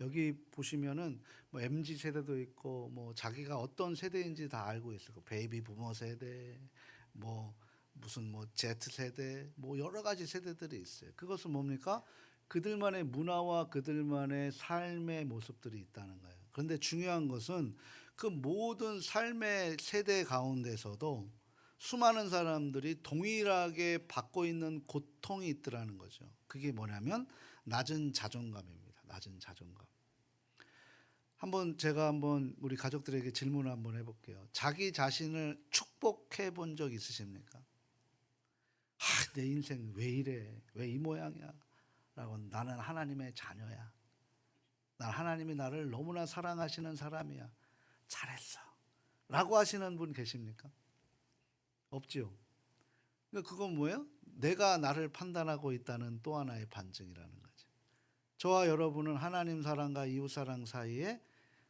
여기 보시면은 뭐 MZ 세대도 있고 뭐 자기가 어떤 세대인지 다 알고 있어요. 베이비 부머 세대, 뭐 무슨 뭐 Z 세대, 뭐 여러 가지 세대들이 있어요. 그것은 뭡니까? 그들만의 문화와 그들만의 삶의 모습들이 있다는 거예요. 그런데 중요한 것은 그 모든 삶의 세대 가운데서도 수많은 사람들이 동일하게 받고 있는 고통이 있더라는 거죠. 그게 뭐냐면 낮은 자존감입니다. 낮은 자존감. 제가 한번 우리 가족들에게 질문을 한번 해볼게요. 자기 자신을 축복해 본 적 있으십니까? 내 인생 왜 이래? 왜 이 모양이야? 라고 나는 하나님의 자녀야. 난 하나님이 나를 너무나 사랑하시는 사람이야. 잘했어. 라고 하시는 분 계십니까? 없지요. 그러니까 그건 뭐예요? 내가 나를 판단하고 있다는 또 하나의 반증이라는 거죠. 저와 여러분은 하나님 사랑과 이웃 사랑 사이에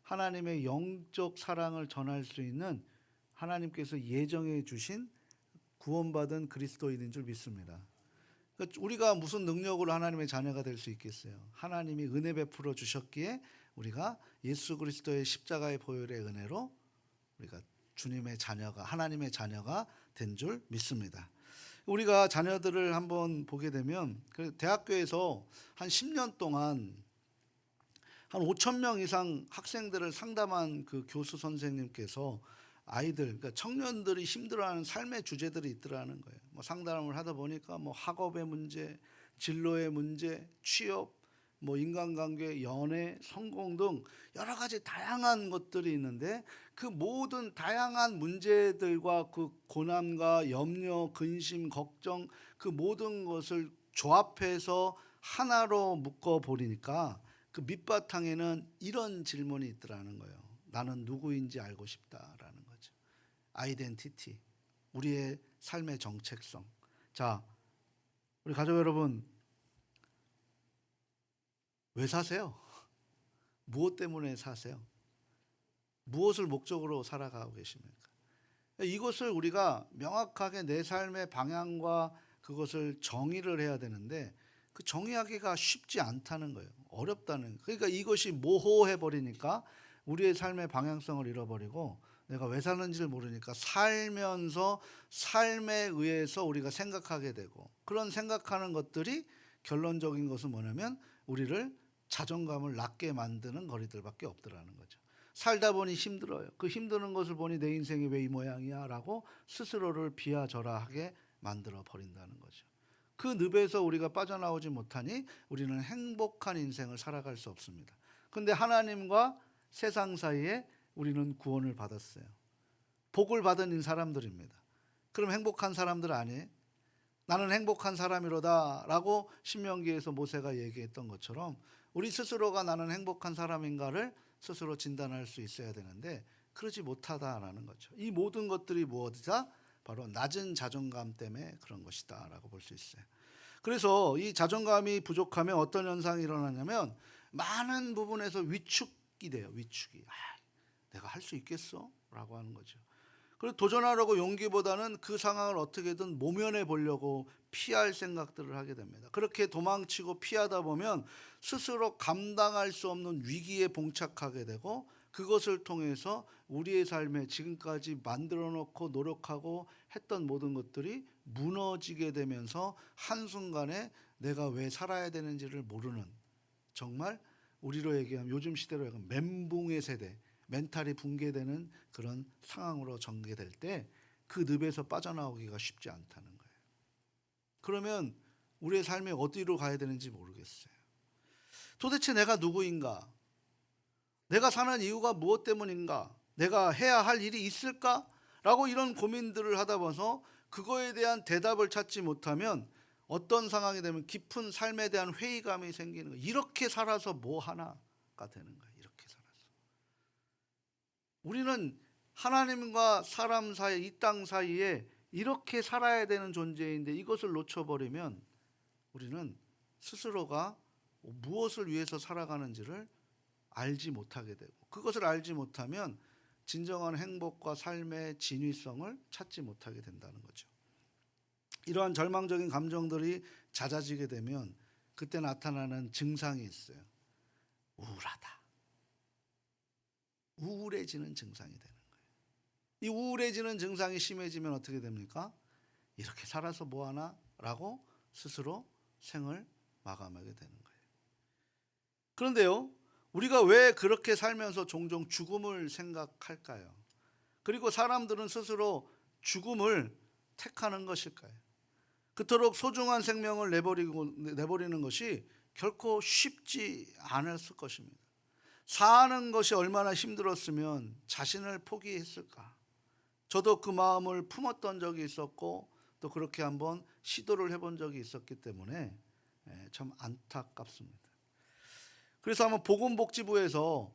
하나님의 영적 사랑을 전할 수 있는 하나님께서 예정해 주신 구원받은 그리스도인인 줄 믿습니다. 그러니까 우리가 무슨 능력으로 하나님의 자녀가 될 수 있겠어요? 하나님이 은혜 베풀어 주셨기에 우리가 예수 그리스도의 십자가의 보혈의 은혜로 우리가 주님의 자녀가, 하나님의 자녀가 된 줄 믿습니다. 우리가 자녀들을 한번 보게 되면 대학교에서 한 10년 동안 한 5천 명 이상 학생들을 상담한 그 교수 선생님께서 아이들, 그러니까 청년들이 힘들어하는 삶의 주제들이 있더라는 거예요. 뭐 상담을 하다 보니까 뭐 학업의 문제, 진로의 문제, 취업, 뭐 인간관계, 연애, 성공 등 여러 가지 다양한 것들이 있는데 그 모든 다양한 문제들과 그 고난과 염려, 근심, 걱정 그 모든 것을 조합해서 하나로 묶어 버리니까 그 밑바탕에는 이런 질문이 있더라는 거예요. 나는 누구인지 알고 싶다라는 거죠. 아이덴티티, 우리의 삶의 정체성. 자, 우리 가족 여러분, 왜 사세요? 무엇 때문에 사세요? 무엇을 목적으로 살아가고 계십니까? 이것을 우리가 명확하게 내 삶의 방향과 그것을 정의를 해야 되는데 그 정의하기가 쉽지 않다는 거예요. 어렵다는 거예요. 그러니까 이것이 모호해 버리니까 우리의 삶의 방향성을 잃어버리고 내가 왜 사는지를 모르니까 살면서 삶에 의해서 우리가 생각하게 되고 그런 생각하는 것들이 결론적인 것은 뭐냐면 우리를 자존감을 낮게 만드는 거리들밖에 없더라는 거죠. 살다 보니 힘들어요. 그 힘드는 것을 보니 내 인생이 왜 이 모양이야 라고 스스로를 비하절하하게 만들어 버린다는 거죠. 그 늪에서 우리가 빠져나오지 못하니 우리는 행복한 인생을 살아갈 수 없습니다. 그런데 하나님과 세상 사이에 우리는 구원을 받았어요. 복을 받은 사람들입니다. 그럼 행복한 사람들 아니에요? 나는 행복한 사람이로다 라고 신명기에서 모세가 얘기했던 것처럼 우리 스스로가 나는 행복한 사람인가를 스스로 진단할 수 있어야 되는데 그러지 못하다라는 거죠. 이 모든 것들이 무엇이다? 바로 낮은 자존감 때문에 그런 것이다 라고 볼 수 있어요. 그래서 이 자존감이 부족하면 어떤 현상이 일어나냐면 많은 부분에서 위축이 돼요. 위축이. 내가 할 수 있겠어? 라고 하는 거죠. 그래서 도전하려고 용기보다는 그 상황을 어떻게든 모면해 보려고 피할 생각들을 하게 됩니다. 그렇게 도망치고 피하다 보면 스스로 감당할 수 없는 위기에 봉착하게 되고 그것을 통해서 우리의 삶에 지금까지 만들어 놓고 노력하고 했던 모든 것들이 무너지게 되면서 한순간에 내가 왜 살아야 되는지를 모르는 정말 우리로 얘기하면 요즘 시대로 얘기하면 멘붕의 세대, 멘탈이 붕괴되는 그런 상황으로 전개될 때 그 늪에서 빠져나오기가 쉽지 않다는 거예요. 그러면 우리의 삶이 어디로 가야 되는지 모르겠어요. 도대체 내가 누구인가? 내가 사는 이유가 무엇 때문인가? 내가 해야 할 일이 있을까? 라고 이런 고민들을 하다 보서 그거에 대한 대답을 찾지 못하면 어떤 상황이 되면 깊은 삶에 대한 회의감이 생기는 거예요. 이렇게 살아서 뭐 하나가 되는 거예요. 이렇게 살아서. 우리는 하나님과 사람 사이, 이 땅 사이에 이렇게 살아야 되는 존재인데 이것을 놓쳐버리면 우리는 스스로가 무엇을 위해서 살아가는지를 알지 못하게 되고 그것을 알지 못하면 진정한 행복과 삶의 진위성을 찾지 못하게 된다는 거죠. 이러한 절망적인 감정들이 잦아지게 되면 그때 나타나는 증상이 있어요. 우울하다. 우울해지는 증상이 되는 거예요. 이 우울해지는 증상이 심해지면 어떻게 됩니까? 이렇게 살아서 뭐하나? 라고 스스로 생을 마감하게 되는 거예요. 그런데요, 우리가 왜 그렇게 살면서 종종 죽음을 생각할까요? 그리고 사람들은 스스로 죽음을 택하는 것일까요? 그토록 소중한 생명을 내버리는 것이 결코 쉽지 않았을 것입니다. 사는 것이 얼마나 힘들었으면 자신을 포기했을까? 저도 그 마음을 품었던 적이 있었고 또 그렇게 한번 시도를 해본 적이 있었기 때문에 참 안타깝습니다. 그래서 한번 보건복지부에서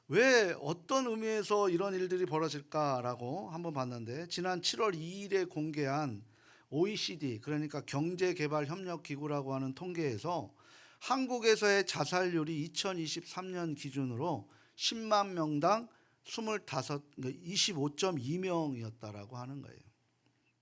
왜 어떤 의미에서 이런 일들이 벌어질까라고 한번 봤는데, 지난 7월 2일에 공개한 OECD, 그러니까 경제개발협력기구라고 하는 통계에서 한국에서의 자살률이 2023년 기준으로 10만 명당 25.2명이었다라고 하는 거예요.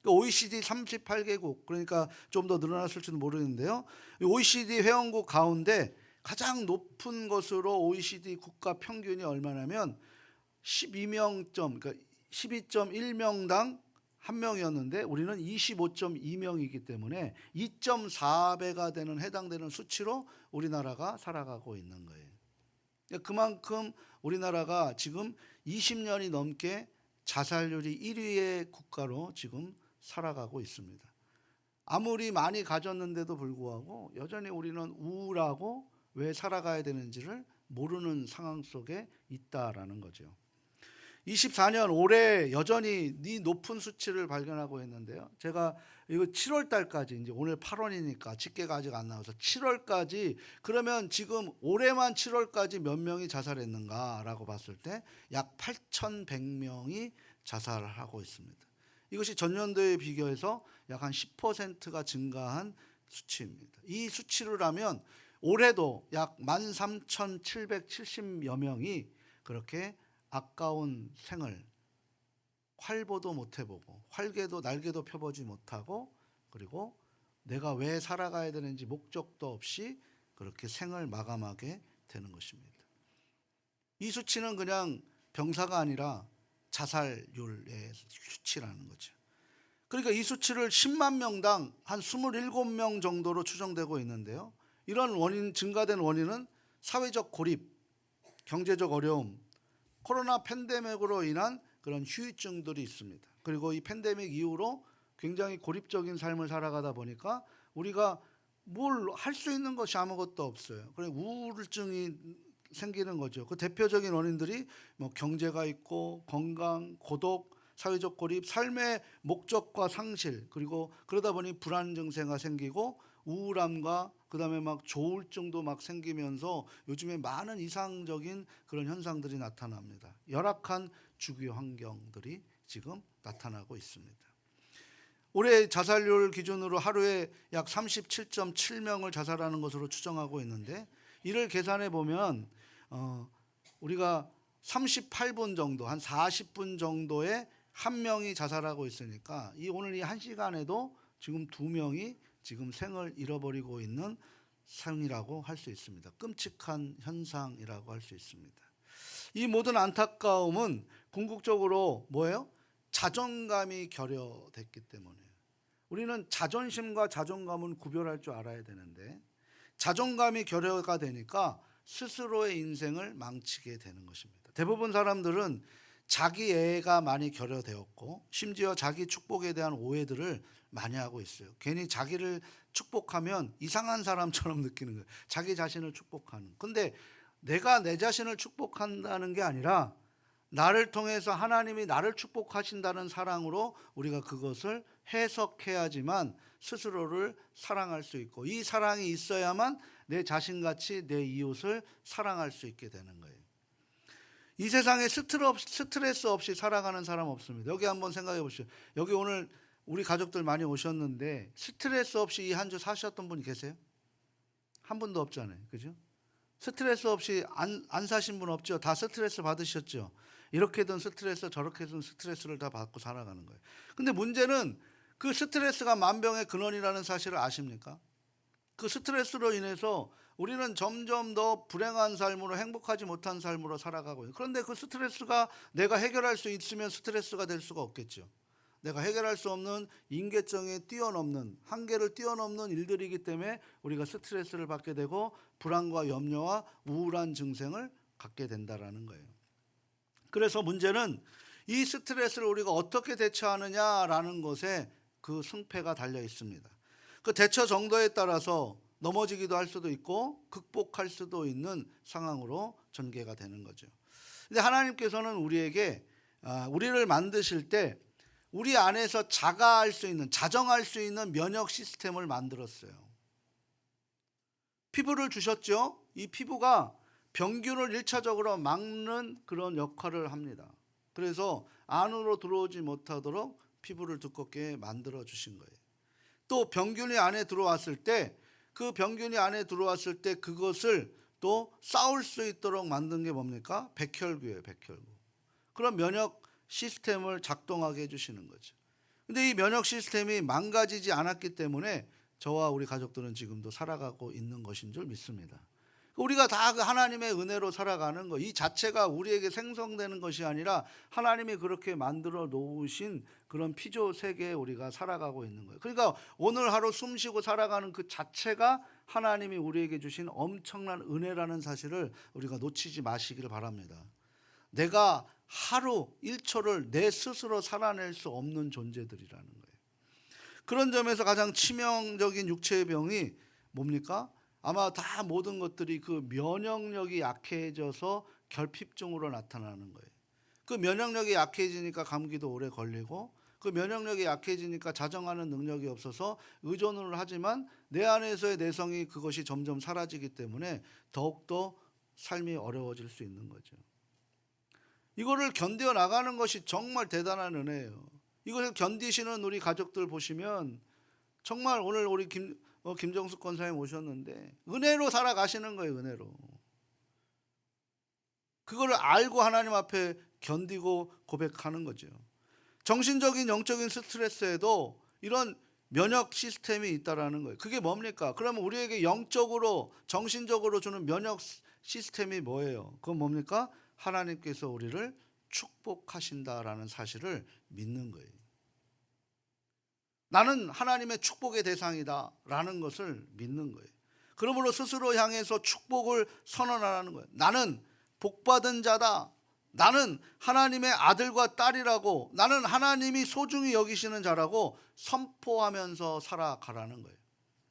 OECD 38개국, 그러니까 좀 더 늘어났을지는 모르겠는데요. OECD 회원국 가운데 가장 높은 것으로 OECD 국가 평균이 얼마냐면 그러니까 12.1명당 1명이었는데 우리는 25.2명이기 때문에 2.4배가 되는 해당되는 수치로 우리나라가 살아가고 있는 거예요. 그만큼 우리나라가 지금 20년이 넘게 자살률이 1위의 국가로 지금 살아가고 있습니다. 아무리 많이 가졌는데도 불구하고 여전히 우리는 우울하고 왜 살아가야 되는지를 모르는 상황 속에 있다라는 거죠. 24년 올해 여전히 높은 수치를 발견하고 있는데요. 제가 이거 7월 달까지, 이제 오늘 8월이니까 집계가 아직 안 나와서 7월까지, 그러면 지금 올해만 7월까지 몇 명이 자살했는가라고 봤을 때 약 8,100명이 자살을 하고 있습니다. 이것이 전년도에 비교해서 약 한 10%가 증가한 수치입니다. 이 수치로라면 올해도 약 13,770여 명이 그렇게 아까운 생을 활보도 못 해보고 활개도 날개도 펴보지 못하고, 그리고 내가 왜 살아가야 되는지 목적도 없이 그렇게 생을 마감하게 되는 것입니다. 이 수치는 그냥 병사가 아니라 자살률의 수치라는 거죠. 그러니까 이 수치를 10만 명당 한 27명 정도로 추정되고 있는데요. 이런 원인, 증가된 원인은 사회적 고립, 경제적 어려움, 코로나 팬데믹으로 인한 그런 후유증들이 있습니다. 그리고 이 팬데믹 이후로 굉장히 고립적인 삶을 살아가다 보니까 우리가 뭘 할 수 있는 것이 아무것도 없어요. 그래서 우울증이 생기는 거죠. 그 대표적인 원인들이 뭐 경제가 있고 건강, 고독, 사회적 고립, 삶의 목적과 상실, 그리고 그러다 보니 불안 증세가 생기고 우울함과 그다음에 막 조울증도 막 생기면서 요즘에 많은 이상적인 그런 현상들이 나타납니다. 열악한 주기 환경들이 지금 나타나고 있습니다. 올해 자살률 기준으로 하루에 약 37.7명을 자살하는 것으로 추정하고 있는데, 이를 계산해 보면 우리가 38분 정도, 한 40분 정도에 한 명이 자살하고 있으니까 오늘 이 1시간에도 지금 2명이 지금 생을 잃어버리고 있는 상이라고 할 수 있습니다. 끔찍한 현상이라고 할 수 있습니다. 이 모든 안타까움은 궁극적으로 뭐예요? 자존감이 결여됐기 때문이에요. 우리는 자존심과 자존감은 구별할 줄 알아야 되는데, 자존감이 결여가 되니까 스스로의 인생을 망치게 되는 것입니다. 대부분 사람들은 자기애가 많이 결여되었고 심지어 자기 축복에 대한 오해들을 많이 하고 있어요. 괜히 자기를 축복하면 이상한 사람처럼 느끼는 거예요. 자기 자신을 축복하는. 근데 내가 내 자신을 축복한다는 게 아니라 나를 통해서 하나님이 나를 축복하신다는 사랑으로 우리가 그것을 해석해야지만 스스로를 사랑할 수 있고, 이 사랑이 있어야만 내 자신같이 내 이웃을 사랑할 수 있게 되는 거예요. 이 세상에 스트레스 없이 살아가는 사람 없습니다. 여기 한번 생각해 보시죠. 여기 오늘 우리 가족들 많이 오셨는데 스트레스 없이 이 한 주 사셨던 분 계세요? 한 분도 없잖아요. 그죠? 스트레스 없이 안 사신 분 없죠? 다 스트레스 받으셨죠? 이렇게든 스트레스, 저렇게든 스트레스를 다 받고 살아가는 거예요. 근데 문제는 그 스트레스가 만병의 근원이라는 사실을 아십니까? 그 스트레스로 인해서 우리는 점점 더 불행한 삶으로, 행복하지 못한 삶으로 살아가고 있어요. 그런데 그 스트레스가 내가 해결할 수 있으면 스트레스가 될 수가 없겠죠. 내가 해결할 수 없는 인계점에 뛰어넘는, 한계를 뛰어넘는 일들이기 때문에 우리가 스트레스를 받게 되고 불안과 염려와 우울한 증상을 갖게 된다라는 거예요. 그래서 문제는 이 스트레스를 우리가 어떻게 대처하느냐라는 것에 그 승패가 달려 있습니다. 그 대처 정도에 따라서 넘어지기도 할 수도 있고 극복할 수도 있는 상황으로 전개가 되는 거죠. 근데 하나님께서는 우리에게 우리를 만드실 때 우리 안에서 자가할 수 있는, 자정할 수 있는 면역 시스템을 만들었어요. 피부를 주셨죠. 이 피부가 병균을 1차적으로 막는 그런 역할을 합니다. 그래서 안으로 들어오지 못하도록 피부를 두껍게 만들어 주신 거예요. 또 병균이 안에 들어왔을 때, 그 병균이 안에 들어왔을 때 그것을 또 싸울 수 있도록 만든 게 뭡니까? 백혈구예요, 백혈구. 그런 면역 시스템을 작동하게 해주시는 거죠. 근데 이 면역 시스템이 망가지지 않았기 때문에 저와 우리 가족들은 지금도 살아가고 있는 것인 줄 믿습니다. 우리가 다 그 하나님의 은혜로 살아가는 거, 이 자체가 우리에게 생성되는 것이 아니라 하나님이 그렇게 만들어 놓으신 그런 피조 세계에 우리가 살아가고 있는 거예요. 그러니까 오늘 하루 숨 쉬고 살아가는 그 자체가 하나님이 우리에게 주신 엄청난 은혜라는 사실을 우리가 놓치지 마시기를 바랍니다. 내가 하루 1초를 내 스스로 살아낼 수 없는 존재들이라는 거예요. 그런 점에서 가장 치명적인 육체의 병이 뭡니까? 아마 다 모든 것들이 그 면역력이 약해져서 결핍증으로 나타나는 거예요. 그 면역력이 약해지니까 감기도 오래 걸리고, 그 면역력이 약해지니까 자정하는 능력이 없어서 의존을 하지만 내 안에서의 내성이 그것이 점점 사라지기 때문에 더욱더 삶이 어려워질 수 있는 거죠. 이거를 견뎌 나가는 것이 정말 대단한 은혜예요. 이것을 견디시는 우리 가족들 보시면 정말 오늘 우리 김정숙 권사님 오셨는데 은혜로 살아가시는 거예요. 은혜로. 그거를 알고 하나님 앞에 견디고 고백하는 거죠. 정신적인 영적인 스트레스에도 이런 면역 시스템이 있다라는 거예요. 그게 뭡니까? 그러면 우리에게 영적으로 정신적으로 주는 면역 시스템이 뭐예요? 그건 뭡니까? 하나님께서 우리를 축복하신다라는 사실을 믿는 거예요. 나는 하나님의 축복의 대상이다 라는 것을 믿는 거예요. 그러므로 스스로 향해서 축복을 선언하라는 거예요. 나는 복받은 자다. 나는 하나님의 아들과 딸이라고, 나는 하나님이 소중히 여기시는 자라고 선포하면서 살아가라는 거예요.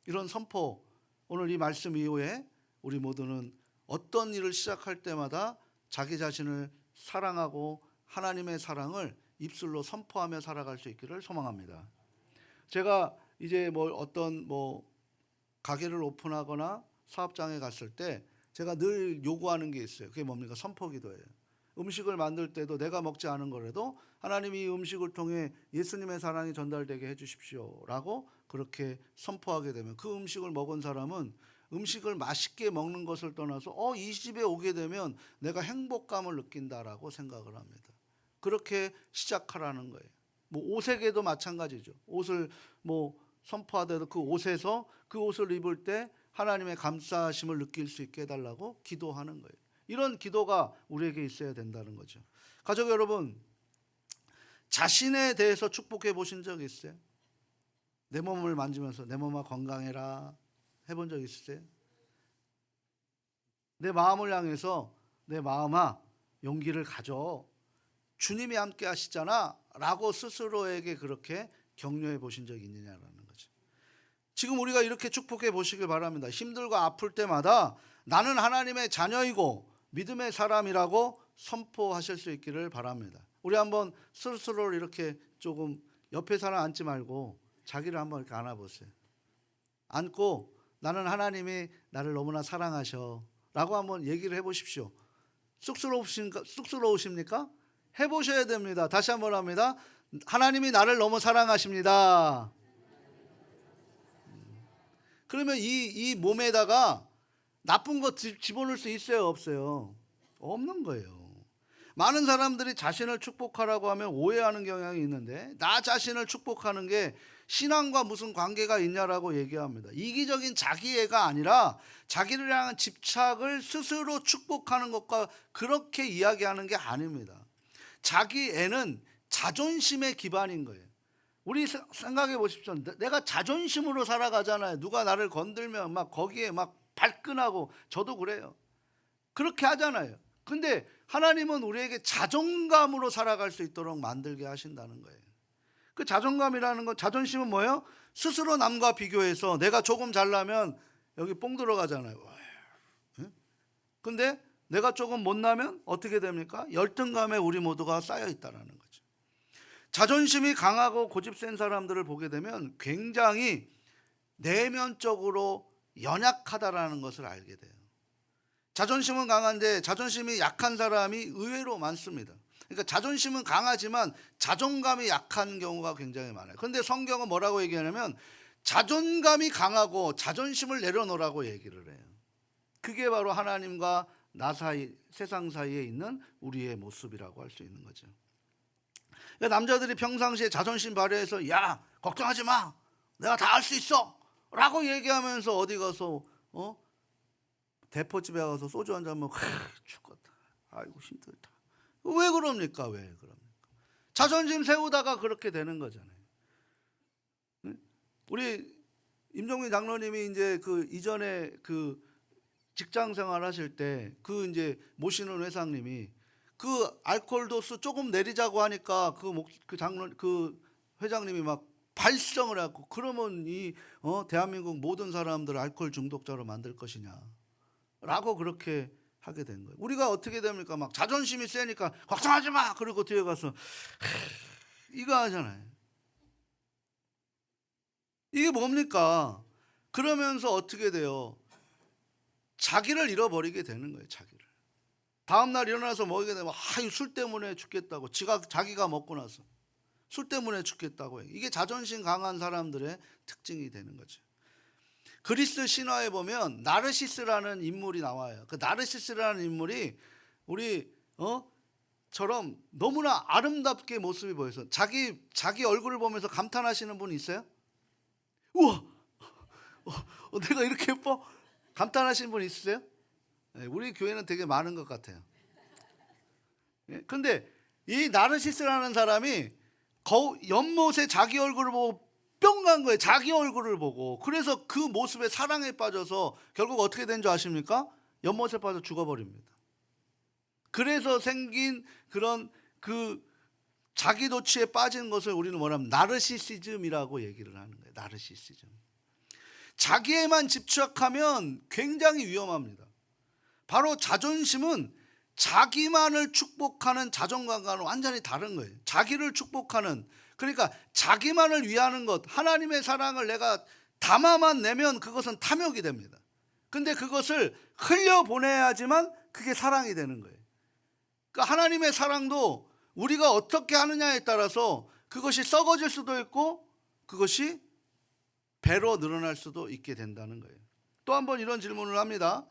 이런 선포, 오늘 이 말씀 이후에 우리 모두는 어떤 일을 시작할 때마다 자기 자신을 사랑하고 하나님의 사랑을 입술로 선포하며 살아갈 수 있기를 소망합니다. 제가 이제 어떤 가게를 오픈하거나 사업장에 갔을 때 제가 늘 요구하는 게 있어요. 그게 뭡니까? 선포기도예요. 음식을 만들 때도 내가 먹지 않은 거라도 하나님이 이 음식을 통해 예수님의 사랑이 전달되게 해주십시오라고 그렇게 선포하게 되면 그 음식을 먹은 사람은 음식을 맛있게 먹는 것을 떠나서 이 집에 오게 되면 내가 행복감을 느낀다라고 생각을 합니다. 그렇게 시작하라는 거예요. 옷에게도 마찬가지죠. 옷을 선포하더라도 그 옷에서 그 옷을 입을 때 하나님의 감사하심을 느낄 수 있게 해달라고 기도하는 거예요. 이런 기도가 우리에게 있어야 된다는 거죠. 가족 여러분, 자신에 대해서 축복해 보신 적 있어요? 내 몸을 만지면서 내 몸아 건강해라 해본 적 있으세요? 내 마음을 향해서 내 마음아 용기를 가져, 주님이 함께 하시잖아 라고 스스로에게 그렇게 격려해 보신 적이 있느냐라는 거죠. 지금 우리가 이렇게 축복해 보시길 바랍니다. 힘들고 아플 때마다 나는 하나님의 자녀이고 믿음의 사람이라고 선포하실 수 있기를 바랍니다. 우리 한번 스스로를 이렇게 조금 옆에 사람 앉지 말고 자기를 한번 이렇게 안아보세요. 안고 나는 하나님이 나를 너무나 사랑하셔 라고 한번 얘기를 해보십시오. 쑥스러우십니까? 해보셔야 됩니다. 다시 한번 합니다. 하나님이 나를 너무 사랑하십니다. 그러면 이 몸에다가 나쁜 것 집어넣을 수 있어요, 없어요? 없는 거예요. 많은 사람들이 자신을 축복하라고 하면 오해하는 경향이 있는데 나 자신을 축복하는 게 신앙과 무슨 관계가 있냐라고 얘기합니다. 이기적인 자기애가 아니라 자기를 향한 집착을 스스로 축복하는 것과 그렇게 이야기하는 게 아닙니다. 자기애는 자존심의 기반인 거예요. 우리 생각해 보십시오. 내가 자존심으로 살아가잖아요. 누가 나를 건들면 막 거기에 막 발끈하고, 저도 그래요. 그렇게 하잖아요. 근데 하나님은 우리에게 자존감으로 살아갈 수 있도록 만들게 하신다는 거예요. 그 자존감이라는 건, 자존심은 뭐예요? 스스로 남과 비교해서 내가 조금 잘나면 여기 뽕 들어가잖아요. 근데 내가 조금 못나면 어떻게 됩니까? 열등감에 우리 모두가 쌓여 있다는 거죠. 자존심이 강하고 고집센 사람들을 보게 되면 굉장히 내면적으로 연약하다라는 것을 알게 돼요. 자존심은 강한데 자존심이 약한 사람이 의외로 많습니다. 그러니까 자존심은 강하지만 자존감이 약한 경우가 굉장히 많아요. 그런데 성경은 뭐라고 얘기하냐면 자존감이 강하고 자존심을 내려놓으라고 얘기를 해요. 그게 바로 하나님과 나 사이, 세상 사이에 있는 우리의 모습이라고 할 수 있는 거죠. 그러니까 남자들이 평상시에 자존심 발휘해서 야, 걱정하지 마, 내가 다 할 수 있어 라고 얘기하면서 어디 가서 대포집에 가서 소주 한 잔 먹고 죽겠다, 아이고 힘들다. 왜 그럽니까? 왜 그럽니까? 자존심 세우다가 그렇게 되는 거잖아요. 우리 임종민 장로님이 이제 그 이전에 그 직장 생활 하실 때 그 이제 모시는 회장님이 그 알코올 도수 조금 내리자고 하니까 그 회장님이 막 발성을 해갖고, 그러면 이 대한민국 모든 사람들을 알코올 중독자로 만들 것이냐 라고 그렇게 하게 된 거예요. 우리가 어떻게 됩니까? 막 자존심이 세니까 걱정하지 마, 그리고 뒤에 가서 이거 하잖아요. 이게 뭡니까? 그러면서 어떻게 돼요? 자기를 잃어버리게 되는 거예요. 자기를. 다음날 일어나서 먹게 되면 술 때문에 죽겠다고, 자기가 먹고 나서 술 때문에 죽겠다고 해요. 이게 자존심 강한 사람들의 특징이 되는 거죠. 그리스 신화에 보면 나르시스라는 인물이 나와요. 그 나르시스라는 인물이 우리 처럼 너무나 아름답게 모습이 보여서 자기 얼굴을 보면서 감탄하시는 분 있어요? 우와, 내가 이렇게 예뻐? 감탄하시는 분 있으세요? 네, 우리 교회는 되게 많은 것 같아요. 근데 이 나르시스라는 사람이 연못에 자기 얼굴을 보고 뿅 간 거예요. 자기 얼굴을 보고. 그래서 그 모습에 사랑에 빠져서 결국 어떻게 된 줄 아십니까? 연못에 빠져 죽어버립니다. 그래서 생긴 그런 그 자기도취에 빠진 것을 우리는 뭐냐면 나르시시즘이라고 얘기를 하는 거예요. 나르시시즘. 자기에만 집착하면 굉장히 위험합니다. 바로 자존심은 자기만을 축복하는 자존감과는 완전히 다른 거예요. 자기를 축복하는, 그러니까 자기만을 위하는 것, 하나님의 사랑을 내가 담아만 내면 그것은 탐욕이 됩니다. 근데 그것을 흘려보내야지만 그게 사랑이 되는 거예요. 그러니까 하나님의 사랑도 우리가 어떻게 하느냐에 따라서 그것이 썩어질 수도 있고 그것이 배로 늘어날 수도 있게 된다는 거예요. 또 한 번 이런 질문을 합니다.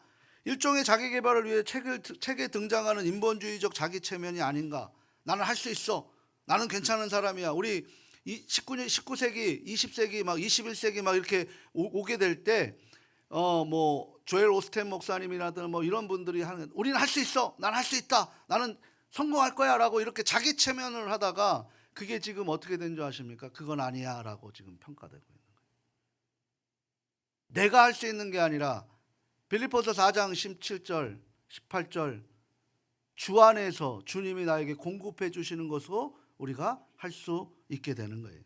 일종의 자기 개발을 위해 책에 등장하는 인본주의적 자기 체면이 아닌가? 나는 할 수 있어. 나는 괜찮은 사람이야. 우리 19세기, 20세기, 막 21세기 막 이렇게 오게 될 때, 뭐 조엘 오스텐 목사님이라든 뭐 이런 분들이 하는, 우리는 할 수 있어. 난 할 수 있다. 나는 성공할 거야라고 이렇게 자기 체면을 하다가 그게 지금 어떻게 된 줄 아십니까? 그건 아니야라고 지금 평가되고 있는 거예요. 내가 할 수 있는 게 아니라 빌립보서 4장 17절, 18절 주 안에서 주님이 나에게 공급해 주시는 것으로 우리가 할 수 있게 되는 거예요.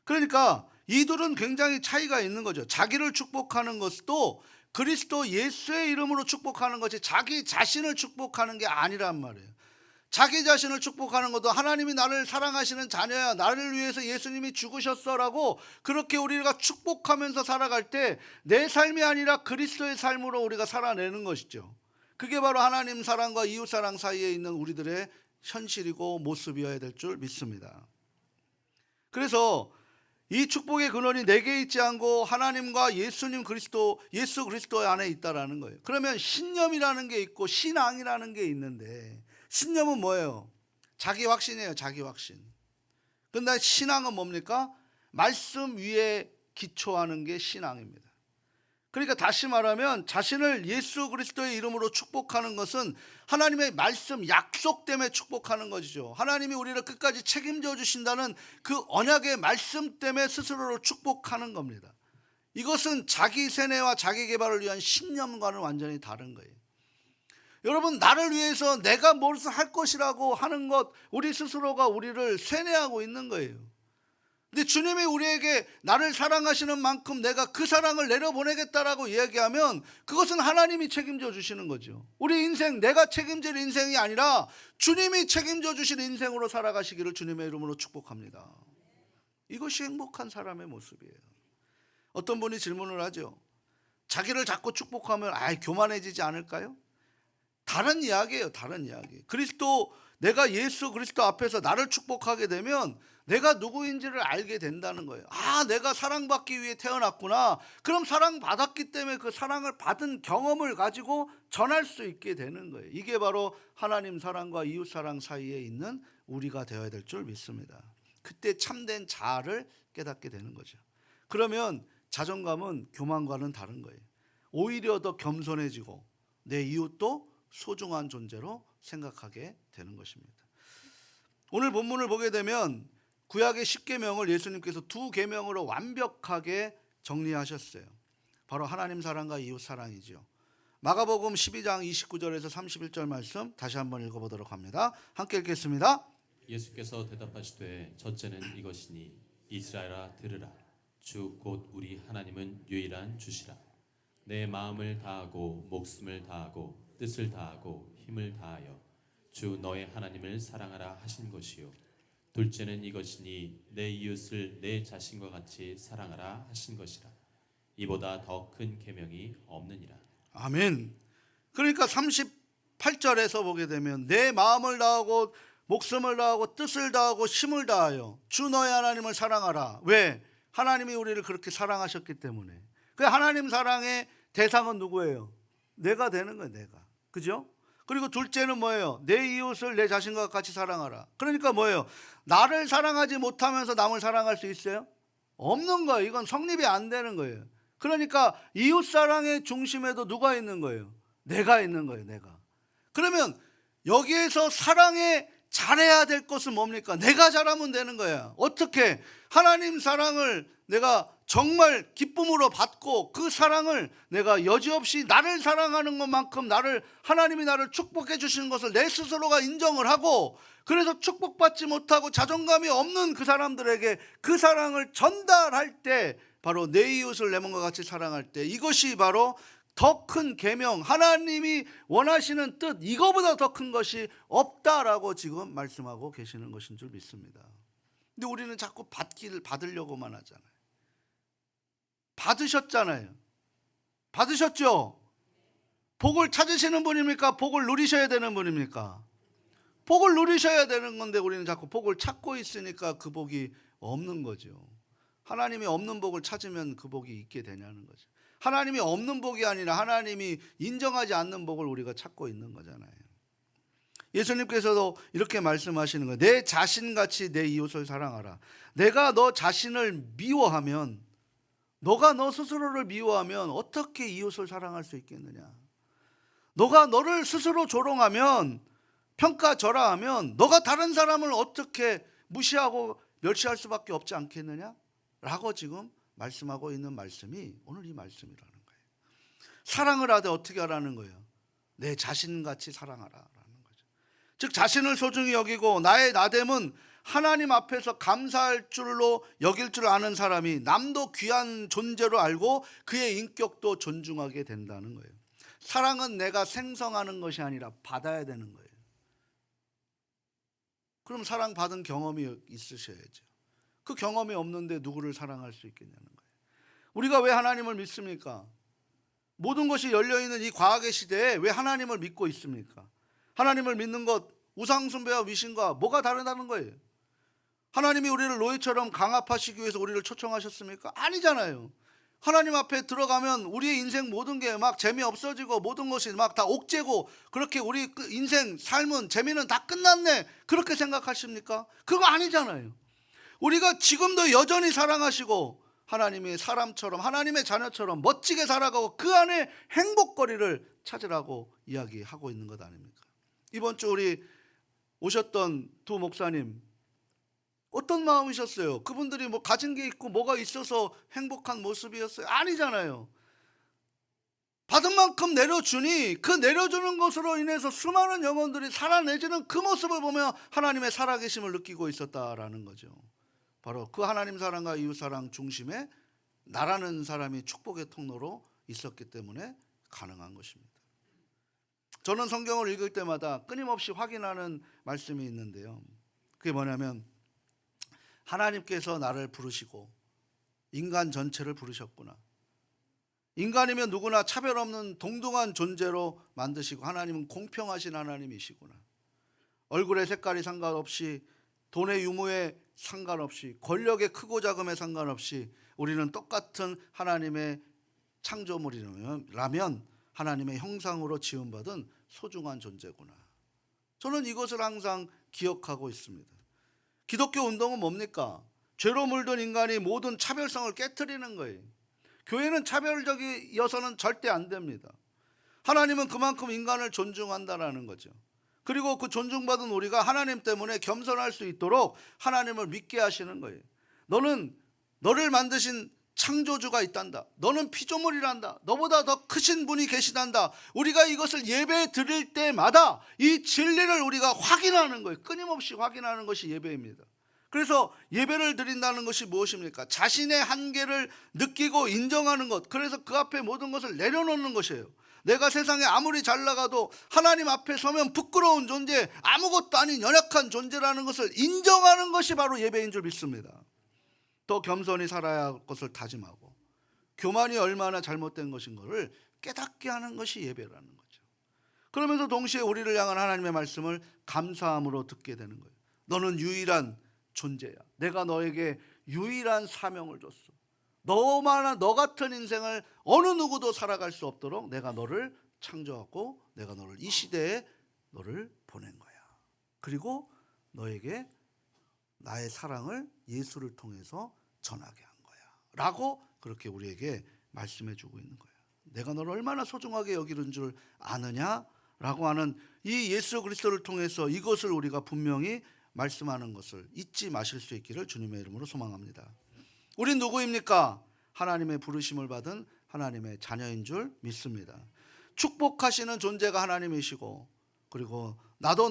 그러니까 이들은 굉장히 차이가 있는 거죠. 자기를 축복하는 것도 그리스도 예수의 이름으로 축복하는 것이 자기 자신을 축복하는 게 아니란 말이에요. 자기 자신을 축복하는 것도 하나님이 나를 사랑하시는 자녀야, 나를 위해서 예수님이 죽으셨어라고 그렇게 우리가 축복하면서 살아갈 때 내 삶이 아니라 그리스도의 삶으로 우리가 살아내는 것이죠. 그게 바로 하나님 사랑과 이웃 사랑 사이에 있는 우리들의 현실이고 모습이어야 될 줄 믿습니다. 그래서 이 축복의 근원이 내게 있지 않고 하나님과 예수 그리스도 안에 있다라는 거예요. 그러면 신념이라는 게 있고 신앙이라는 게 있는데, 신념은 뭐예요? 자기 확신이에요. 자기 확신. 근데 신앙은 뭡니까? 말씀 위에 기초하는 게 신앙입니다. 그러니까 다시 말하면 자신을 예수 그리스도의 이름으로 축복하는 것은 하나님의 말씀 약속 때문에 축복하는 것이죠. 하나님이 우리를 끝까지 책임져 주신다는 그 언약의 말씀 때문에 스스로를 축복하는 겁니다. 이것은 자기 세뇌와 자기 개발을 위한 신념과는 완전히 다른 거예요. 여러분, 나를 위해서 내가 무엇을 할 것이라고 하는 것, 우리 스스로가 우리를 세뇌하고 있는 거예요. 근데 주님이 우리에게 나를 사랑하시는 만큼 내가 그 사랑을 내려보내겠다라고 이야기하면 그것은 하나님이 책임져 주시는 거죠. 우리 인생, 내가 책임질 인생이 아니라 주님이 책임져 주신 인생으로 살아가시기를 주님의 이름으로 축복합니다. 이것이 행복한 사람의 모습이에요. 어떤 분이 질문을 하죠. 자기를 자꾸 축복하면 교만해지지 않을까요? 다른 이야기예요. 다른 이야기. 내가 예수 그리스도 앞에서 나를 축복하게 되면 내가 누구인지를 알게 된다는 거예요. 내가 사랑받기 위해 태어났구나. 그럼 사랑받았기 때문에 그 사랑을 받은 경험을 가지고 전할 수 있게 되는 거예요. 이게 바로 하나님 사랑과 이웃 사랑 사이에 있는 우리가 되어야 될 줄 믿습니다. 그때 참된 자아를 깨닫게 되는 거죠. 그러면 자존감은 교만과는 다른 거예요. 오히려 더 겸손해지고 내 이웃도 소중한 존재로 생각하게 되는 것입니다. 오늘 본문을 보게 되면 구약의 10계명을 예수님께서 2계명으로 완벽하게 정리하셨어요. 바로 하나님 사랑과 이웃 사랑이죠. 마가복음 12장 29절에서 31절 말씀 다시 한번 읽어보도록 합니다. 함께 읽겠습니다. 예수께서 대답하시되 첫째는 이것이니 이스라엘아 들으라. 주 곧 우리 하나님은 유일한 주시라. 내 마음을 다하고 목숨을 다하고 뜻을 다하고 힘을 다하여 주 너의 하나님을 사랑하라 하신 것이요. 둘째는 이것이니 내 이웃을 내 자신과 같이 사랑하라 하신 것이라. 이보다 더 큰 계명이 없느니라. 아멘. 그러니까 38절에서 보게 되면 내 마음을 다하고 목숨을 다하고 뜻을 다하고 힘을 다하여 주 너의 하나님을 사랑하라. 왜? 하나님이 우리를 그렇게 사랑하셨기 때문에. 그 하나님 사랑의 대상은 누구예요? 내가 되는 거예요. 내가. 그죠? 그리고 둘째는 뭐예요? 내 이웃을 내 자신과 같이 사랑하라. 그러니까 뭐예요? 나를 사랑하지 못하면서 남을 사랑할 수 있어요? 없는 거예요. 이건 성립이 안 되는 거예요. 그러니까 이웃 사랑의 중심에도 누가 있는 거예요? 내가 있는 거예요. 내가. 그러면 여기에서 사랑에 잘해야 될 것은 뭡니까? 내가 잘하면 되는 거야. 어떻게? 하나님 사랑을 내가 정말 기쁨으로 받고 그 사랑을 내가 여지없이 나를 사랑하는 것만큼 하나님이 나를 축복해 주시는 것을 내 스스로가 인정을 하고, 그래서 축복받지 못하고 자존감이 없는 그 사람들에게 그 사랑을 전달할 때, 바로 내 이웃을 내 몸과 같이 사랑할 때, 이것이 바로 더 큰 계명, 하나님이 원하시는 뜻, 이거보다 더 큰 것이 없다라고 지금 말씀하고 계시는 것인 줄 믿습니다. 근데 우리는 자꾸 받으려고만 하잖아요. 받으셨잖아요. 받으셨죠? 복을 찾으시는 분입니까? 복을 누리셔야 되는 분입니까? 복을 누리셔야 되는 건데 우리는 자꾸 복을 찾고 있으니까 그 복이 없는 거죠. 하나님이 없는 복을 찾으면 그 복이 있게 되냐는 거죠. 하나님이 없는 복이 아니라 하나님이 인정하지 않는 복을 우리가 찾고 있는 거잖아요. 예수님께서도 이렇게 말씀하시는 거예요. 내 자신같이 내 이웃을 사랑하라. 내가 너 자신을 미워하면, 너가 너 스스로를 미워하면 어떻게 이웃을 사랑할 수 있겠느냐. 너가 너를 스스로 조롱하면, 평가절하하면 너가 다른 사람을 어떻게 무시하고 멸시할 수밖에 없지 않겠느냐 라고 지금 말씀하고 있는 말씀이 오늘 이 말씀이라는 거예요. 사랑을 하되 어떻게 하라는 거예요? 내 자신같이 사랑하라라는 거죠. 즉 자신을 소중히 여기고 나의 나됨은 하나님 앞에서 감사할 줄로 여길 줄 아는 사람이 남도 귀한 존재로 알고 그의 인격도 존중하게 된다는 거예요. 사랑은 내가 생성하는 것이 아니라 받아야 되는 거예요. 그럼 사랑받은 경험이 있으셔야죠. 그 경험이 없는데 누구를 사랑할 수 있겠냐는 거예요. 우리가 왜 하나님을 믿습니까? 모든 것이 열려있는 이 과학의 시대에 왜 하나님을 믿고 있습니까? 하나님을 믿는 것, 우상숭배와 위신과 뭐가 다르다는 거예요. 하나님이 우리를 노예처럼 강압하시기 위해서 우리를 초청하셨습니까? 아니잖아요. 하나님 앞에 들어가면 우리의 인생 모든 게 막 재미없어지고 모든 것이 막 다 옥죄고, 그렇게 우리 인생 삶은 재미는 다 끝났네, 그렇게 생각하십니까? 그거 아니잖아요. 우리가 지금도 여전히 사랑하시고 하나님이 사람처럼 하나님의 자녀처럼 멋지게 살아가고 그 안에 행복거리를 찾으라고 이야기하고 있는 것 아닙니까? 이번 주 우리 오셨던 두 목사님 어떤 마음이셨어요? 그분들이 뭐 가진 게 있고 뭐가 있어서 행복한 모습이었어요? 아니잖아요. 받은 만큼 내려주니 그 내려주는 것으로 인해서 수많은 영혼들이 살아내지는 그 모습을 보며 하나님의 살아계심을 느끼고 있었다라는 거죠. 바로 그 하나님 사랑과 이웃 사랑 중심에 나라는 사람이 축복의 통로로 있었기 때문에 가능한 것입니다. 저는 성경을 읽을 때마다 끊임없이 확인하는 말씀이 있는데요. 그게 뭐냐면 하나님께서 나를 부르시고 인간 전체를 부르셨구나. 인간이면 누구나 차별 없는 동등한 존재로 만드시고 하나님은 공평하신 하나님이시구나. 얼굴의 색깔이 상관없이 돈의 유무에 상관없이 권력의 크고 작음에 상관없이 우리는 똑같은 하나님의 창조물이라면 하나님의 형상으로 지음받은 소중한 존재구나. 저는 이것을 항상 기억하고 있습니다. 기독교 운동은 뭡니까? 죄로 물든 인간이 모든 차별성을 깨트리는 거예요. 교회는 차별적이어서는 절대 안 됩니다. 하나님은 그만큼 인간을 존중한다라는 거죠. 그리고 그 존중받은 우리가 하나님 때문에 겸손할 수 있도록 하나님을 믿게 하시는 거예요. 너는 너를 만드신 창조주가 있단다. 너는 피조물이란다. 너보다 더 크신 분이 계시단다. 우리가 이것을 예배 드릴 때마다 이 진리를 우리가 확인하는 거예요. 끊임없이 확인하는 것이 예배입니다. 그래서 예배를 드린다는 것이 무엇입니까? 자신의 한계를 느끼고 인정하는 것. 그래서 그 앞에 모든 것을 내려놓는 것이에요. 내가 세상에 아무리 잘 나가도 하나님 앞에 서면 부끄러운 존재, 아무것도 아닌 연약한 존재라는 것을 인정하는 것이 바로 예배인 줄 믿습니다. 더 겸손히 살아야 할 것을 다짐하고 교만이 얼마나 잘못된 것인 것을 깨닫게 하는 것이 예배라는 거죠. 그러면서 동시에 우리를 향한 하나님의 말씀을 감사함으로 듣게 되는 거예요. 너는 유일한 존재야. 내가 너에게 유일한 사명을 줬어. 너 같은 인생을 어느 누구도 살아갈 수 없도록 내가 너를 창조하고 내가 너를 이 시대에 너를 보낸 거야. 그리고 너에게 나의 사랑을 예수를 통해서 전하게 한 거야 라고 그렇게 우리에게 말씀해 주고 있는 거야. 내가 너를 얼마나 소중하게 여기는 줄 아느냐 라고 하는 이 예수 그리스도를 통해서 이것을 우리가 분명히 말씀하는 것을 잊지 마실 수 있기를 주님의 이름으로 소망합니다. 우린 누구입니까? 하나님의 부르심을 받은 하나님의 자녀인 줄 믿습니다. 축복하시는 존재가 하나님이시고 그리고 나도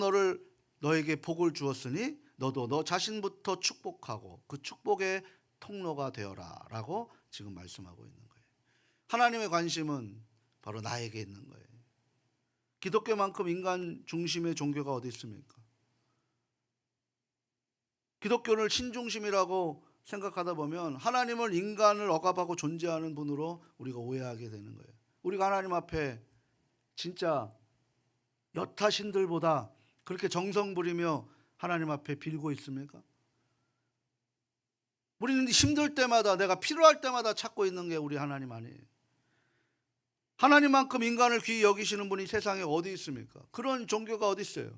너에게 복을 주었으니 너도 너 자신부터 축복하고 그 축복의 통로가 되어라 라고 지금 말씀하고 있는 거예요. 하나님의 관심은 바로 나에게 있는 거예요. 기독교만큼 인간 중심의 종교가 어디 있습니까? 기독교를 신중심이라고 생각하다 보면 하나님을 인간을 억압하고 존재하는 분으로 우리가 오해하게 되는 거예요. 우리가 하나님 앞에 진짜 여타신들보다 그렇게 정성 부리며 하나님 앞에 빌고 있습니까? 우리는 힘들 때마다 내가 필요할 때마다 찾고 있는 게 우리 하나님 아니에요. 하나님만큼 인간을 귀히 여기시는 분이 세상에 어디 있습니까? 그런 종교가 어디 있어요?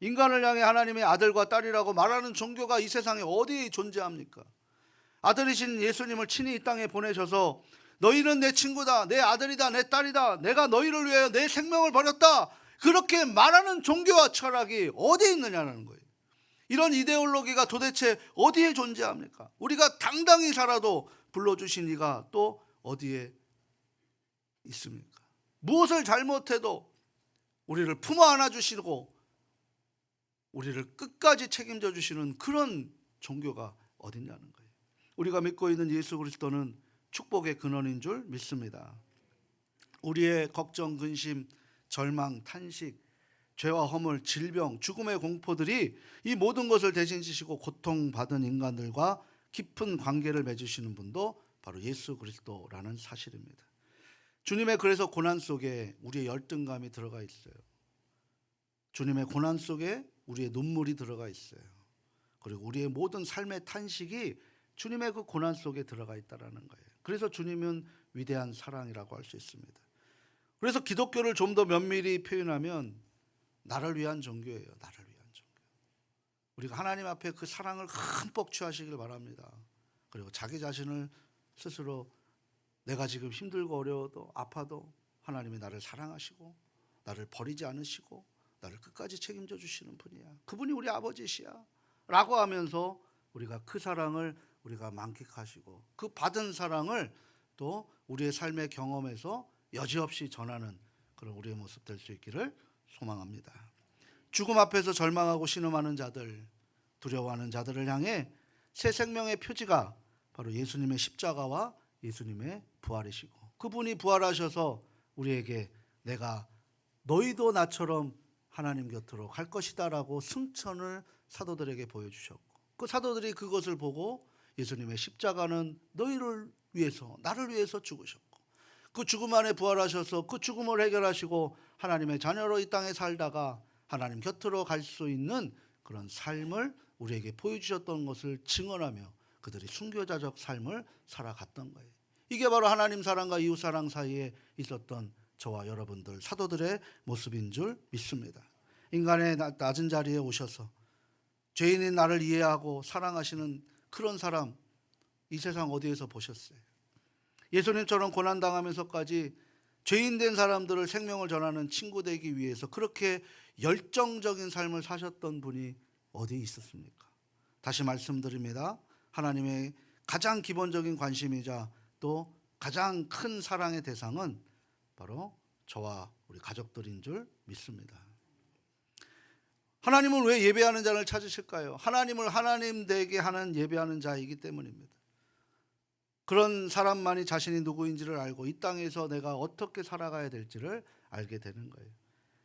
인간을 향해 하나님의 아들과 딸이라고 말하는 종교가 이 세상에 어디 존재합니까? 아들이신 예수님을 친히 이 땅에 보내셔서 너희는 내 친구다, 내 아들이다, 내 딸이다, 내가 너희를 위하여 내 생명을 버렸다, 그렇게 말하는 종교와 철학이 어디에 있느냐는 거예요. 이런 이데올로기가 도대체 어디에 존재합니까? 우리가 당당히 살아도 불러주신 이가 또 어디에 있습니까? 무엇을 잘못해도 우리를 품어 안아주시고 우리를 끝까지 책임져 주시는 그런 종교가 어딨냐는 거예요. 우리가 믿고 있는 예수 그리스도는 축복의 근원인 줄 믿습니다. 우리의 걱정, 근심, 절망, 탄식, 죄와 허물, 질병, 죽음의 공포들이 이 모든 것을 대신 지시고 고통받은 인간들과 깊은 관계를 맺으시는 분도 바로 예수 그리스도라는 사실입니다. 주님의 그래서 고난 속에 우리의 열등감이 들어가 있어요. 주님의 고난 속에 우리의 눈물이 들어가 있어요. 그리고 우리의 모든 삶의 탄식이 주님의 그 고난 속에 들어가 있다는 거예요. 그래서 주님은 위대한 사랑이라고 할 수 있습니다. 그래서 기독교를 좀 더 면밀히 표현하면 나를 위한 종교예요. 나를 위한 종교. 우리가 하나님 앞에 그 사랑을 흠뻑 취하시길 바랍니다. 그리고 자기 자신을 스스로 내가 지금 힘들고 어려워도 아파도 하나님이 나를 사랑하시고 나를 버리지 않으시고 나를 끝까지 책임져 주시는 분이야. 그분이 우리 아버지시야 라고 하면서 우리가 그 사랑을 우리가 만끽하시고 그 받은 사랑을 또 우리의 삶의 경험에서 여지없이 전하는 그런 우리의 모습 될 수 있기를 소망합니다. 죽음 앞에서 절망하고 신음하는 자들, 두려워하는 자들을 향해 새 생명의 표지가 바로 예수님의 십자가와 예수님의 부활이시고 그분이 부활하셔서 우리에게 내가 너희도 나처럼 하나님 곁으로 갈 것이다 라고 승천을 사도들에게 보여주셨고 그 사도들이 그것을 보고 예수님의 십자가는 너희를 위해서 나를 위해서 죽으셨고 그 죽음 안에 부활하셔서 그 죽음을 해결하시고 하나님의 자녀로 이 땅에 살다가 하나님 곁으로 갈 수 있는 그런 삶을 우리에게 보여주셨던 것을 증언하며 그들이 순교자적 삶을 살아갔던 거예요. 이게 바로 하나님 사랑과 이웃 사랑 사이에 있었던 저와 여러분들 사도들의 모습인 줄 믿습니다. 인간의 낮은 자리에 오셔서 죄인인 나를 이해하고 사랑하시는 그런 사람 이 세상 어디에서 보셨어요? 예수님처럼 고난당하면서까지 죄인 된 사람들을 생명을 전하는 친구 되기 위해서 그렇게 열정적인 삶을 사셨던 분이 어디 있었습니까? 다시 말씀드립니다. 하나님의 가장 기본적인 관심이자 또 가장 큰 사랑의 대상은 바로 저와 우리 가족들인 줄 믿습니다. 하나님은 왜 예배하는 자를 찾으실까요? 하나님을 하나님 되게 하는 예배하는 자이기 때문입니다. 그런 사람만이 자신이 누구인지를 알고 이 땅에서 내가 어떻게 살아가야 될지를 알게 되는 거예요.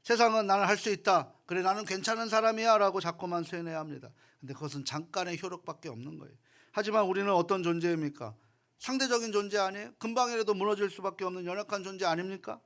세상은 나는 할 수 있다. 그래 나는 괜찮은 사람이야 라고 자꾸만 쇠뇌해야 합니다. 근데 그것은 잠깐의 효력밖에 없는 거예요. 하지만 우리는 어떤 존재입니까? 상대적인 존재 아니에요? 금방이라도 무너질 수밖에 없는 연약한 존재 아닙니까?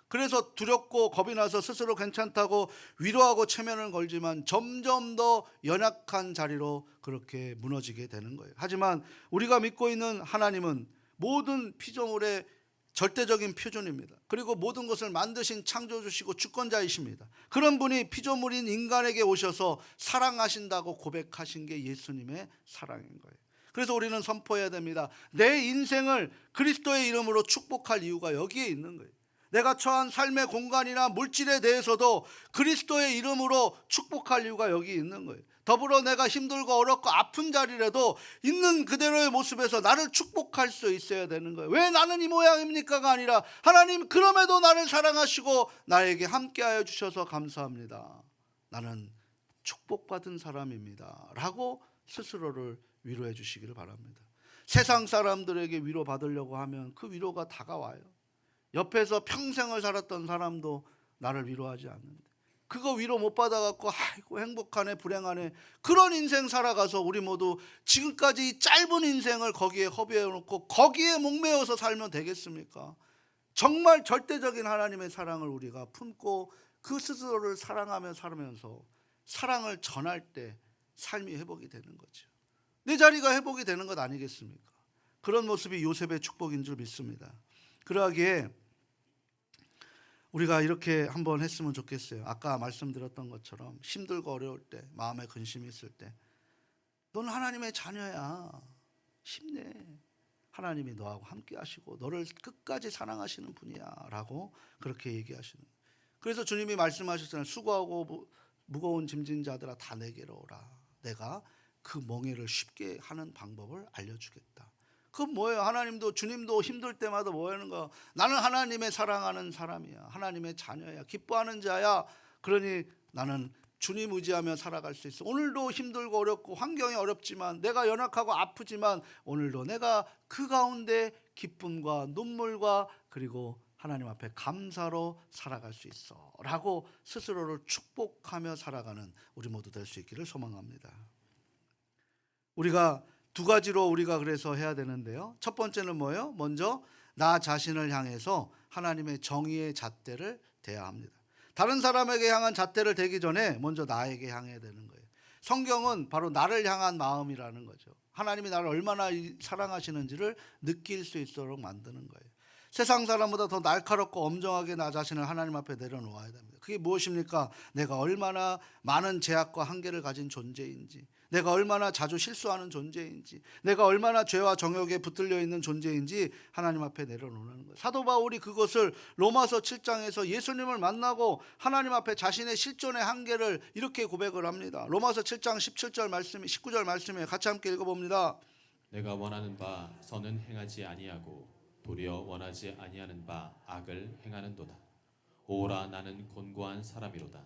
그래서 두렵고 겁이 나서 스스로 괜찮다고 위로하고 체면을 걸지만 점점 더 연약한 자리로 그렇게 무너지게 되는 거예요. 하지만 우리가 믿고 있는 하나님은 모든 피조물의 절대적인 표준입니다. 그리고 모든 것을 만드신 창조주시고 주권자이십니다. 그런 분이 피조물인 인간에게 오셔서 사랑하신다고 고백하신 게 예수님의 사랑인 거예요. 그래서 우리는 선포해야 됩니다. 내 인생을 그리스도의 이름으로 축복할 이유가 여기에 있는 거예요. 내가 처한 삶의 공간이나 물질에 대해서도 그리스도의 이름으로 축복할 이유가 여기 있는 거예요. 더불어 내가 힘들고 어렵고 아픈 자리라도 있는 그대로의 모습에서 나를 축복할 수 있어야 되는 거예요. 왜 나는 이 모양입니까가 아니라 하나님 그럼에도 나를 사랑하시고 나에게 함께하여 주셔서 감사합니다. 나는 축복받은 사람입니다 라고 스스로를 위로해 주시기를 바랍니다. 세상 사람들에게 위로받으려고 하면 그 위로가 다가와요. 옆에서 평생을 살았던 사람도 나를 위로하지 않는데 그거 위로 못 받아갖고 아이고 행복하네 불행하네 그런 인생 살아가서 우리 모두 지금까지 짧은 인생을 거기에 허비해 놓고 거기에 목매어서 살면 되겠습니까? 정말 절대적인 하나님의 사랑을 우리가 품고 그 스스로를 사랑하며 살면서 사랑을 전할 때 삶이 회복이 되는 거죠. 내 자리가 회복이 되는 것 아니겠습니까? 그런 모습이 요셉의 축복인 줄 믿습니다. 그러하기에 우리가 이렇게 한번 했으면 좋겠어요. 아까 말씀드렸던 것처럼 힘들고 어려울 때 마음에 근심이 있을 때 넌 하나님의 자녀야 힘내 하나님이 너하고 함께 하시고 너를 끝까지 사랑하시는 분이야 라고 그렇게 얘기하시는 거예요. 그래서 주님이 말씀하셨잖아요. 수고하고 무거운 짐진 자들아 다 내게로 오라. 내가 그 멍에를 쉽게 하는 방법을 알려주겠다. 그건 뭐예요? 하나님도 주님도 힘들 때마다 뭐 하는 거? 나는 하나님의 사랑하는 사람이야. 하나님의 자녀야. 기뻐하는 자야. 그러니 나는 주님 의지하며 살아갈 수 있어. 오늘도 힘들고 어렵고 환경이 어렵지만 내가 연약하고 아프지만 오늘도 내가 그 가운데 기쁨과 눈물과 그리고 하나님 앞에 감사로 살아갈 수 있어 라고 스스로를 축복하며 살아가는 우리 모두 될 수 있기를 소망합니다. 우리가 두 가지로 우리가 그래서 해야 되는데요. 첫 번째는 뭐예요? 먼저 나 자신을 향해서 하나님의 정의의 잣대를 대야 합니다. 다른 사람에게 향한 잣대를 대기 전에 먼저 나에게 향해야 되는 거예요. 성경은 바로 나를 향한 마음이라는 거죠. 하나님이 나를 얼마나 사랑하시는지를 느낄 수 있도록 만드는 거예요. 세상 사람보다 더 날카롭고 엄정하게 나 자신을 하나님 앞에 내려놓아야 됩니다. 그게 무엇입니까? 내가 얼마나 많은 제약과 한계를 가진 존재인지, 내가 얼마나 자주 실수하는 존재인지, 내가 얼마나 죄와 정욕에 붙들려 있는 존재인지 하나님 앞에 내려놓는 거예요. 사도 바울이 그것을 로마서 7장에서 예수님을 만나고 하나님 앞에 자신의 실존의 한계를 이렇게 고백을 합니다. 로마서 7장 17절 말씀이 19절 말씀에 같이 함께 읽어봅니다. 내가 원하는 바 선은 행하지 아니하고 도리어 원하지 아니하는 바 악을 행하는도다. 오라 나는 곤고한 사람이로다.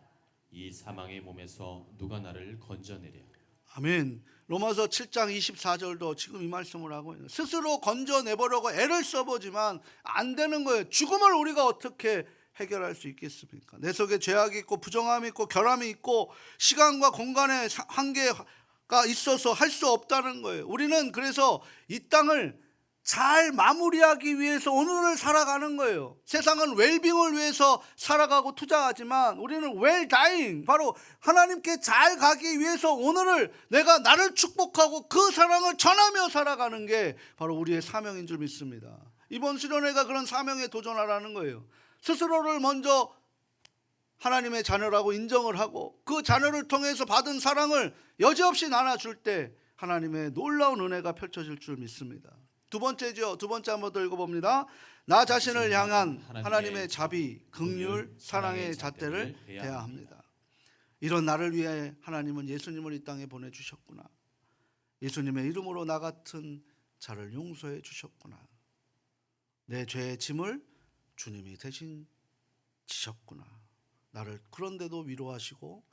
이 사망의 몸에서 누가 나를 건져내랴. 아멘. 로마서 7장 24절도 지금 이 말씀을 하고 있는, 스스로 건져내보려고 애를 써보지만 안 되는 거예요. 죽음을 우리가 어떻게 해결할 수 있겠습니까? 내 속에 죄악이 있고 부정함이 있고 결함이 있고 시간과 공간의 한계가 있어서 할 수 없다는 거예요. 우리는 그래서 이 땅을 잘 마무리하기 위해서 오늘을 살아가는 거예요. 세상은 웰빙을 위해서 살아가고 투자하지만 우리는 웰다잉, 바로 하나님께 잘 가기 위해서 오늘을 내가 나를 축복하고 그 사랑을 전하며 살아가는 게 바로 우리의 사명인 줄 믿습니다. 이번 수련회가 그런 사명에 도전하라는 거예요. 스스로를 먼저 하나님의 자녀라고 인정을 하고 그 자녀를 통해서 받은 사랑을 여지없이 나눠줄 때 하나님의 놀라운 은혜가 펼쳐질 줄 믿습니다. 두 번째죠. 두 번째 한번 더 읽어봅니다. 나 자신을 향한 하나님의 자비, 긍휼, 사랑의 잣대를 대야 합니다. 이런 나를 위해 하나님은 예수님을 이 땅에 보내주셨구나. 예수님의 이름으로 나 같은 자를 용서해 주셨구나. 내 죄의 짐을 주님이 대신 지셨구나. 나를 그런데도 위로하시고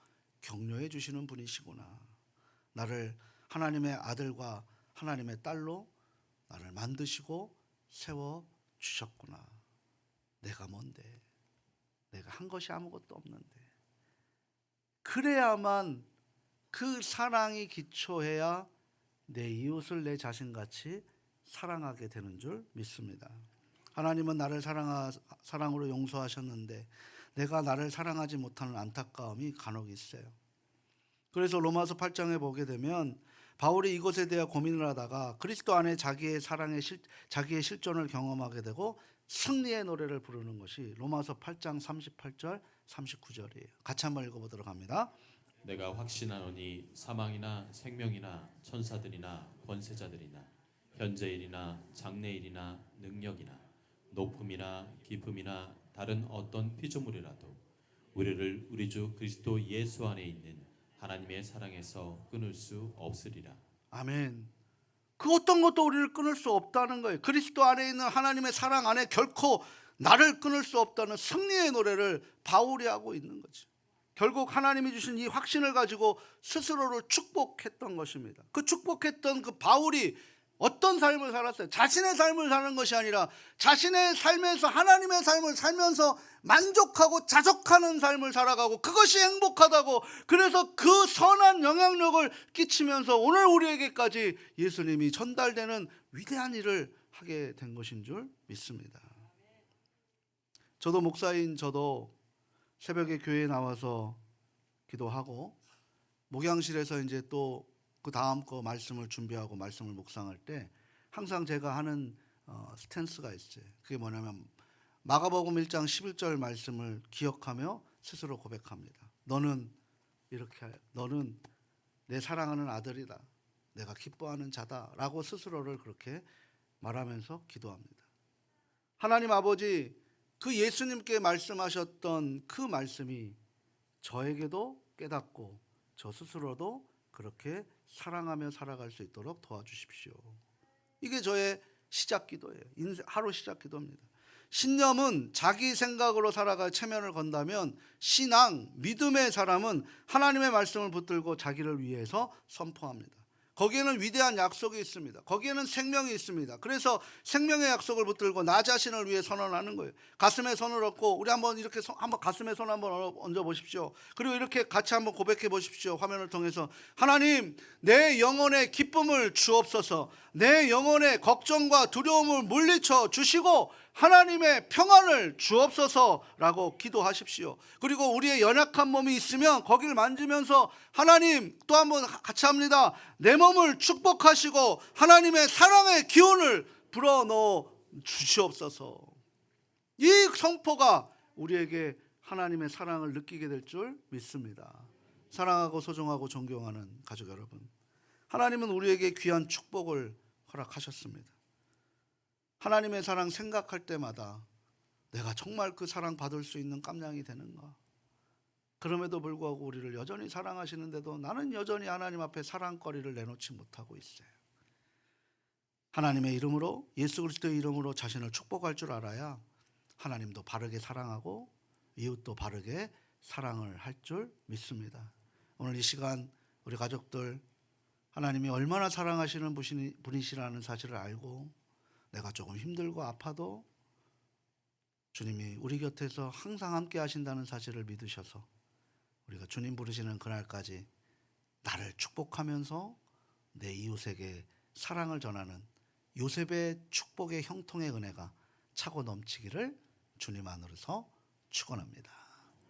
격려해 주시는 분이시구나. 나를 하나님의 아들과 하나님의 딸로 나를 만드시고 세워주셨구나. 내가 뭔데? 내가 한 것이 아무것도 없는데. 그래야만 그 사랑이 기초해야 내 이웃을 내 자신같이 사랑하게 되는 줄 믿습니다. 하나님은 나를 사랑으로 용서하셨는데 내가 나를 사랑하지 못하는 안타까움이 간혹 있어요. 그래서 로마서 8장에 보게 되면 바울이 이것에 대해 고민을 하다가 그리스도 안에 자기의 자기의 실존을 경험하게 되고 승리의 노래를 부르는 것이 로마서 8장 38절 39절이에요. 같이 한번 읽어보도록 합니다. 내가 확신하노니 사망이나 생명이나 천사들이나 권세자들이나 현재일이나 장래일이나 능력이나 높음이나 깊음이나 다른 어떤 피조물이라도 우리를 우리 주 그리스도 예수 안에 있는 하나님의 사랑에서 끊을 수 없으리라. 아멘. 그 어떤 것도 우리를 끊을 수 없다는 거예요. 그리스도 안에 있는 하나님의 사랑 안에 결코 나를 끊을 수 없다는 승리의 노래를 바울이 하고 있는 거죠. 결국 하나님이 주신 이 확신을 가지고 스스로를 축복했던 것입니다. 그 축복했던 그 바울이 어떤 삶을 살았어요? 자신의 삶을 사는 것이 아니라 자신의 삶에서 하나님의 삶을 살면서 만족하고 자족하는 삶을 살아가고 그것이 행복하다고, 그래서 그 선한 영향력을 끼치면서 오늘 우리에게까지 예수님이 전달되는 위대한 일을 하게 된 것인 줄 믿습니다. 저도 목사인 저도 새벽에 교회에 나와서 기도하고 목양실에서 이제 또 그 다음 거 말씀을 준비하고 말씀을 묵상할 때 항상 제가 하는 스탠스가 있어요. 그게 뭐냐면 마가복음 1장 11절 말씀을 기억하며 스스로 고백합니다. 너는 내 사랑하는 아들이다. 내가 기뻐하는 자다라고 스스로를 그렇게 말하면서 기도합니다. 하나님 아버지, 그 예수님께 말씀하셨던 그 말씀이 저에게도 깨닫고 저 스스로도 그렇게 사랑하며 살아갈 수 있도록 도와주십시오. 이게 저의 시작 기도예요. 하루 시작 기도입니다. 신념은 자기 생각으로 살아갈 체면을 건다면 신앙, 믿음의 사람은 하나님의 말씀을 붙들고 자기를 위해서 선포합니다. 거기에는 위대한 약속이 있습니다. 거기에는 생명이 있습니다. 그래서 생명의 약속을 붙들고 나 자신을 위해 선언하는 거예요. 가슴에 손을 얹고 우리 한번 이렇게 한번 가슴에 손 한번 얹어 보십시오. 그리고 이렇게 같이 한번 고백해 보십시오. 화면을 통해서 하나님, 내 영혼의 기쁨을 주옵소서. 내 영혼의 걱정과 두려움을 물리쳐 주시고 하나님의 평안을 주옵소서라고 기도하십시오. 그리고 우리의 연약한 몸이 있으면 거기를 만지면서 하나님, 또 한번 같이 합니다. 내 몸을 축복하시고 하나님의 사랑의 기운을 불어넣어 주시옵소서. 이 선포가 우리에게 하나님의 사랑을 느끼게 될 줄 믿습니다. 사랑하고 소중하고 존경하는 가족 여러분, 하나님은 우리에게 귀한 축복을 허락하셨습니다. 하나님의 사랑 생각할 때마다 내가 정말 그 사랑 받을 수 있는 깜냥이 되는가? 그럼에도 불구하고 우리를 여전히 사랑하시는데도 나는 여전히 하나님 앞에 사랑거리를 내놓지 못하고 있어요. 하나님의 이름으로, 예수 그리스도의 이름으로 자신을 축복할 줄 알아야 하나님도 바르게 사랑하고 이웃도 바르게 사랑을 할 줄 믿습니다. 오늘 이 시간 우리 가족들 하나님이 얼마나 사랑하시는 분이시라는 사실을 알고 내가 조금 힘들고 아파도 주님이 우리 곁에서 항상 함께 하신다는 사실을 믿으셔서 우리가 주님 부르시는 그날까지 나를 축복하면서 내 이웃에게 사랑을 전하는 요셉의 축복의 형통의 은혜가 차고 넘치기를 주님 안으로서 축원합니다.